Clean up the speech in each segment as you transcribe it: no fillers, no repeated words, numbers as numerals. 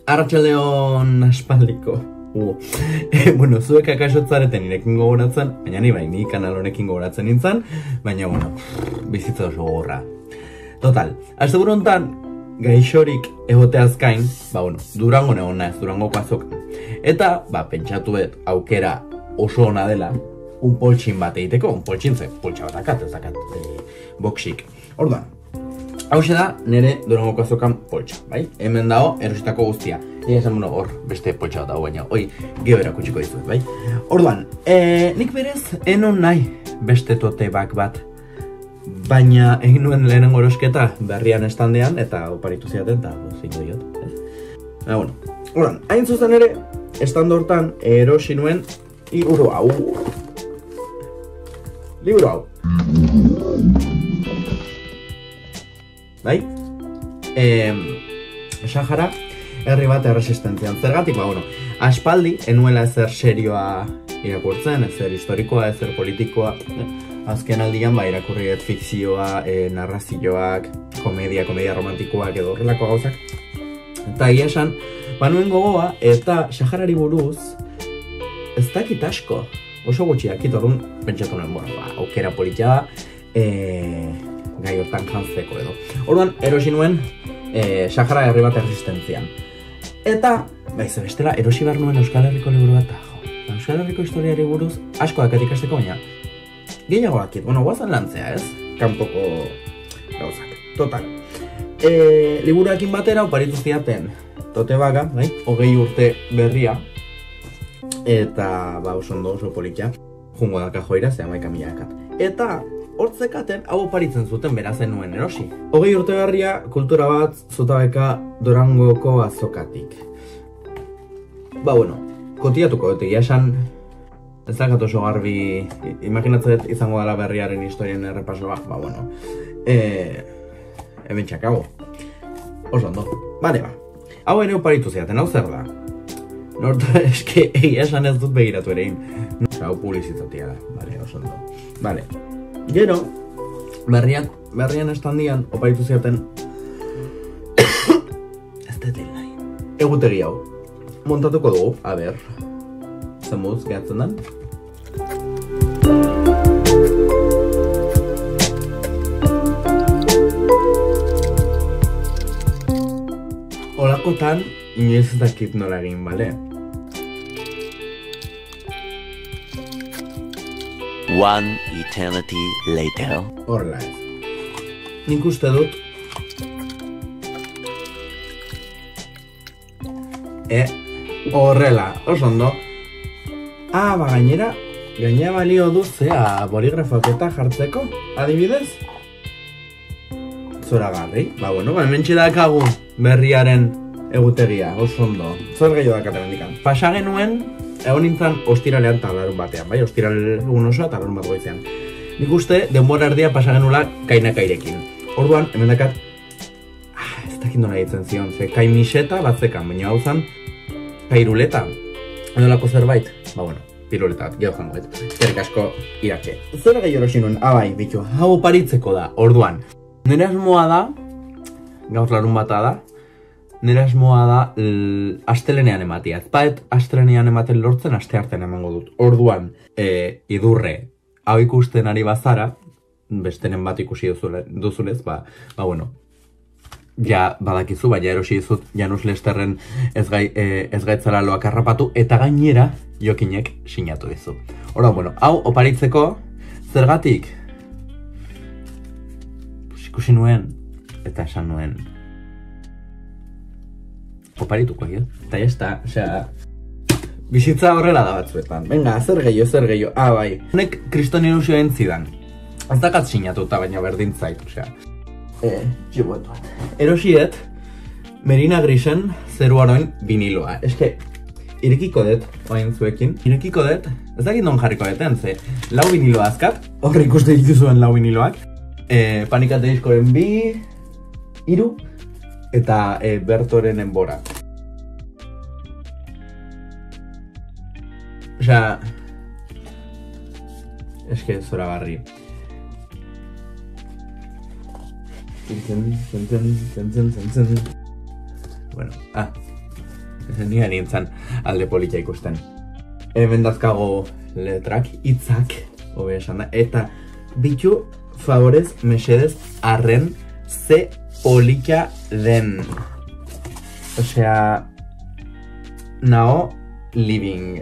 Arratsaldeon aspaldiko. Bueno, zuek akaso zareten nirekin gogoratzen, baina ni kanal honekin gogoratzen nintzen, baina, bueno, bizitza oso gogorra. Total, asteburu hontan, gaixorik egoteaz gain, Durango egon naiz, Durangoko azokan. Eta, pentsatu bet, aukera oso ona dela, un poltsin bat egiteko, un poltsintze, poltsa bat akat, boxik. Orduan, hauxe da, nire Durangoko azokan poltsa, bai? Hemen dago, erositako guztia. Esan hor, beste poltsa bat dago, baina, gebera kutsiko dizuet, bai? Orduan, nik berez, enon nahi beste tote bag bat, baina egin nuen lehenengo erosketa berrian estandean, eta oparitu ziaten, eta zindu diot, ez? Bueno, orduan, hain zuzen ere, estando hortan erosi nuen liburu hau. Liburu hau. Bai? Sahara, herri bat erresistentzian. Zergatik, aspaldi, enuela ezer serioa irakurtzen, ezer historikoa, ezer politikoa. Azken aldian, irakurriet fikzioa, narrazioak, komedia romantikoak edo horrelako gauzak. Eta egia esan, nuen gogoa, eta Saharari buruz, ez dakit asko. Oso gutxi dakit, orduan, pentsatu nuen, aukera politia da, gai hortan jantzeko edo. Orduan, erosi nuen, Sahara herri bat erresistentzian. Eta, bestela, erosi behar nuen Euskal Herriko liburu bat, Euskal Herriko historiari buruz asko dakat ikasteko, baina gehiago dakit, guazan lantzea, ez? Kanpoko gauzak. Total. Liburuakin batera oparitu ziaten tote baga, 20 urte berria, eta oso ondo, oso politia, jungo daka joira, ze 11.000 dakat. Eta, hortzekaten, hau oparitzen zuten berazen nuen erosi. 20 urte berria, kultura bat, zutabeka Durangoko azokatik. Kotiatuko dut, esan, ez dakat oso garbi, imaginatzen izango dela berriaren historien errepasoa, hemen txakago. Oso ondo. Hau ere oparitu ziaten, hau zer da? Nortu, eske, esan ez dut begiratu ere hau publizitatea da, oso ondo. Gero, berrian estandian oparitu ziaten ez dut nahi. Egutegi hau. Montatuko dugu, a ber, zemuz gehatzen den. Holakotan, inoiz ez dakit nola egin, bale? One eternity later. Horrela ez. Nik uste dut horrela, oso ondo. Gainera balio du zea boligrafoak eta jartzeko, adibidez? Zoragarri. Hemen txedakagu berriaren egutegia, oso ondo. Zer gehiago dakaten dikan. Pasa genuen, egon nintzen ostiralean eta larun batean, ostiral egun osoa eta larun bat goizean. Nik uste, denbora erdia pasa genula kainakairekin. Orduan, hemen dakat, ez dakit nola ditzen zion, ze kaimiseta bat zekan, baina hau zen, kairuleta, edolako zerbait, piruleta bat, geho jango bet, ezkerrik asko iratxe. Zer gehi horosi nuen, bitu, hau oparitzeko da, orduan. Nire asmoa da, gaur larun bata da, nire asmoa da astelenean ematia. Ez baet astelenean ematen lortzen, asteartean emango dut. Orduan, idurre, hau ikusten ari bazara, bestenen bat ikusi duzulez, ja badakizu, baina erosi dizut Janus Lesterren ez gaitzara loak harrapatu, eta gainera Jokinek sinatu dizu. Orduan, hau oparitzeko, zergatik? Ikusi nuen, eta esan nuen, oparituko egin. Eta jazta, bizitza horrela da batzuetan. Venga, zer gehiago, Honek kriston ilusio entzidan. Ez dakat sinatuta, baina berdin zait, jiboetu bat. Erosiet, Merina Grisen zeru aroin viniloa. Eske, irekiko dut, oain zuekin, ez dakit non jarriko deten, ze lau viniloa azkat, horri ikuste dituzuen lau viniloak, Panikate diskoren 2, 3, eta Bertoren enbora. Eske, zoragarri. Bueno, Nire nintzen alde polita ikusten. Hemen dazkago letrak, hitzak, hobe esan da, eta bitu favorez, mesedez, arren, ze polita den. Osea, nao living.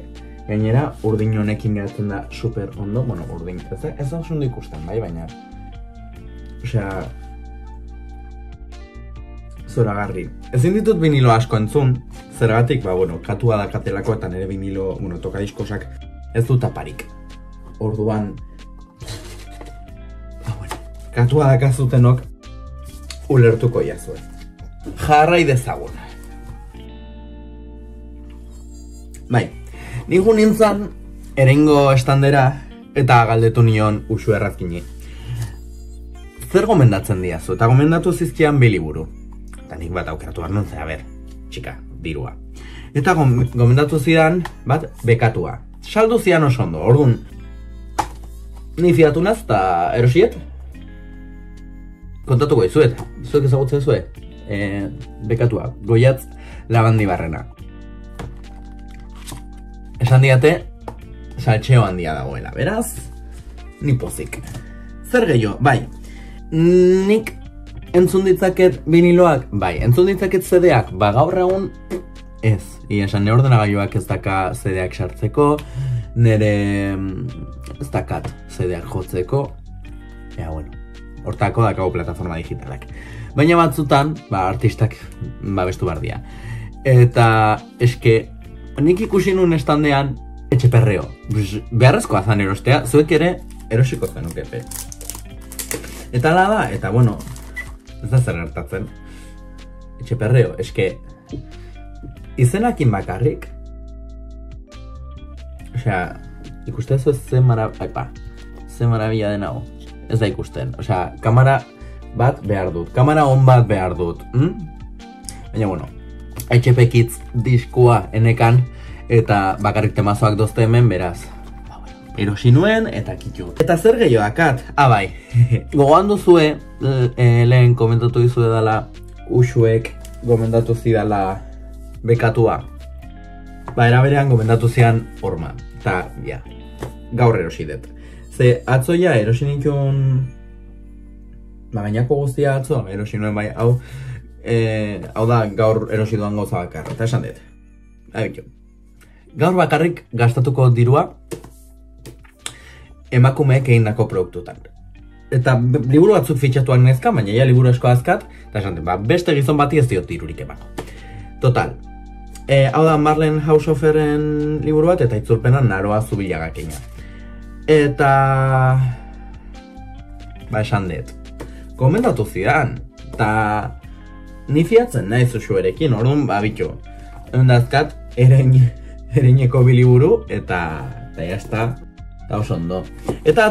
Gainera, urdin honekin geratzen da super ondo, bueno, urdin, ez da oso ondo ikusten, bai, baina, osea, zoragarri. Ezin ditut vinilo asko entzun, zergatik, ba, bueno, katua dakatelako eta nire vinilo, bueno, tokadiskosak ez du taparik. Orduan, ba, bueno, katua dakazutenok ulertuko jazue. Jarrai dezagun. Bai, nigu nintzen erengo estandera eta galdetu nion Uxu Errazkini. Zer gomendatzen diazu? Eta gomendatu zizkian bi liburu. Eta nik bat aukeratu behar nuen, ber, txika, dirua. Eta gomendatu zidan, bat, bekatua. Saldu zidan oso ondo, orduan, ni fiatu naz eta erosiet. Kontatuko izuet, zuek ezagutzen zue, bekatua, Goiatz Labandibarrena. Esan diate, saltxeo handia dagoela, beraz, ni pozik. Zer gehiago, bai, nik entzun ditzaket viniloak, bai, entzun ditzaket CD-ak, ba gaur egun, ez. Esan, nire ordenagailuak ez daka CD-ak sartzeko, nire ez dakat CD-ak jotzeko, ea, bueno, hortako dakago plataforma digitalak. Baina batzutan, ba, artistak babestu behar dira. Eta, eske, nik ikusi nun estandean etxeperreo. Beharrezkoa zan erostea, zuek ere erosiko zenuke. Eta ala da, eta bueno, ez da zer gertatzen. Etxeperreo, eske, izenakin bakarrik, osea, ikustezu ze marabila denago. Ez da ikusten, osea, kamera bat behar dut, kamera on bat behar dut. Baina, bueno, HP Kids diskua enekan, eta bakarrik temazoak dozte hemen, beraz. Erosi nuen, eta kitu. Eta zer gehiago dakat? Bai, gogoan duzue, lehen komentatu dizue dela, Uxuek gomendatu zidala bekatua. Ba, eraberean gomendatu zidan horma. Eta, ja, gaur erosi dut. Ze, atzoia erosi nikun, ba, gainako guztia atzo, erosi nuen bai, hau da gaur erosi duan gauza bakarra, eta esan dut. Gaur bakarrik gastatuko dirua emakumeek egindako produktutan. Eta liburu batzuk fitxatuak nezka, baina ja liburu asko azkat, eta esan dut, ba, beste gizon bati ez diot dirurik emango. Total, hau da Marlene Haushofferen liburu bat, eta itzulpena Naroa Zubilagakina. Eta, ba, esan dut, komendatu zidan, eta ni fiatzen naiz Uxuerekin, orduan, ba, bitu, endazkat, ereineko biliburu, eta jazta, eta oso ondo. Eta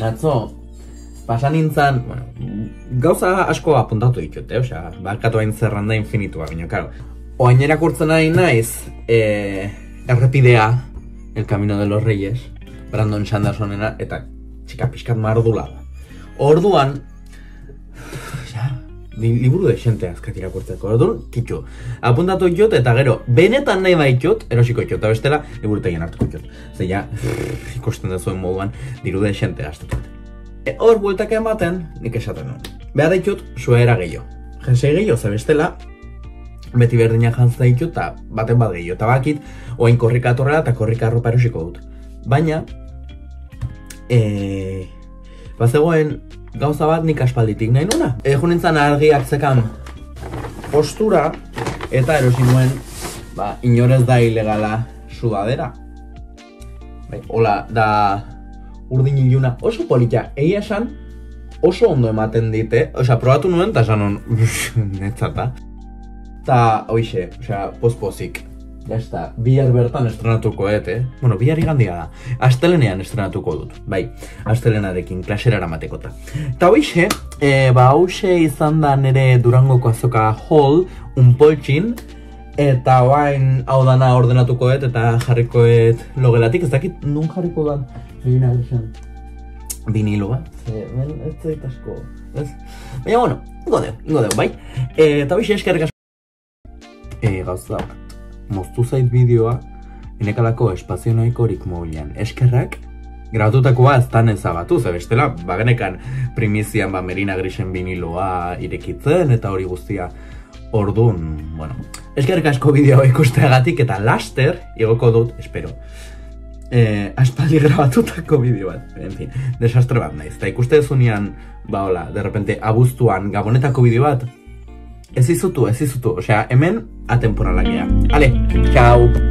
atzo, pasan nintzen, bueno, gauza asko apuntatu ditut, osea, barkatu hain zerranda infinitua, baina, karo, oain erakurtzen ari naiz, errepidea, El Camino de los Reyes, Brandon Sandersonena, eta txika pixkat mardula da. Orduan, liburu de xente azkat irakurtzeko, orduan, kitxo. Apuntatu jot, eta gero, benetan nahi baitut, erosiko jot, eta bestela, liburutegien hartuko jot. Zeia, ikusten dezuen moduan, diru de xente gaztatut. Hor, bueltak ematen, nik esaten nuen. Behar ditut, suera gehiago. Jensei gehiago, ze bestela, beti berdinak jantzta ditut, eta baten bat gehiago. Eta bakit, oain korrika atorrela, eta korrika arropa erosiko dut. Baina, bazegoen, gauza bat nik aspalditik nahi nuna. Jo nintzen argiak zekan postura, eta erosi nuen, ba, inorez da ilegala sudadera. Bai, hola, da urdin iluna oso polita, egia esan oso ondo ematen dite, osea, probatu nuen, eta esan hon, netzata. Eta, hoixe, osea, pospozik. Ya está, bihar bertan estrenatuko Bueno, bihar igandia da. Astelenean estrenatuko dut. Bai, astelenarekin, klasera eramatekota. Eta hoixe, hause izan da nire Durangoko azoka haul, unpoltxin. Eta oain hau dana ordenatuko eta jarrikoet logelatik. Ez dakit nun jarriko dan. Begina gizan. Vinilo bat. Ez zait asko. Baina, bueno, ingo deu, bai. Eta hoixe eskerrik asko. gauza bat, moztu zait bideoa, enekalako espazio nahikorik mobilean. Eskerrak, grabatutakoa aztan ezabatu, ze bestela, bagenekan primizian Merina Grisen biniloa irekitzen, eta hori guztia orduan, bueno, eskerrak asko bideoa ikusteagatik, eta laster, igoko dut, espero, aspaldi grabatutako bideo bat, en fin, desastre bat naiz, eta ikuste zunean, hola, de repente, abuztuan, gabonetako bideo bat, ez izutu, osea, hemen atemporalak gea. Ale, txau!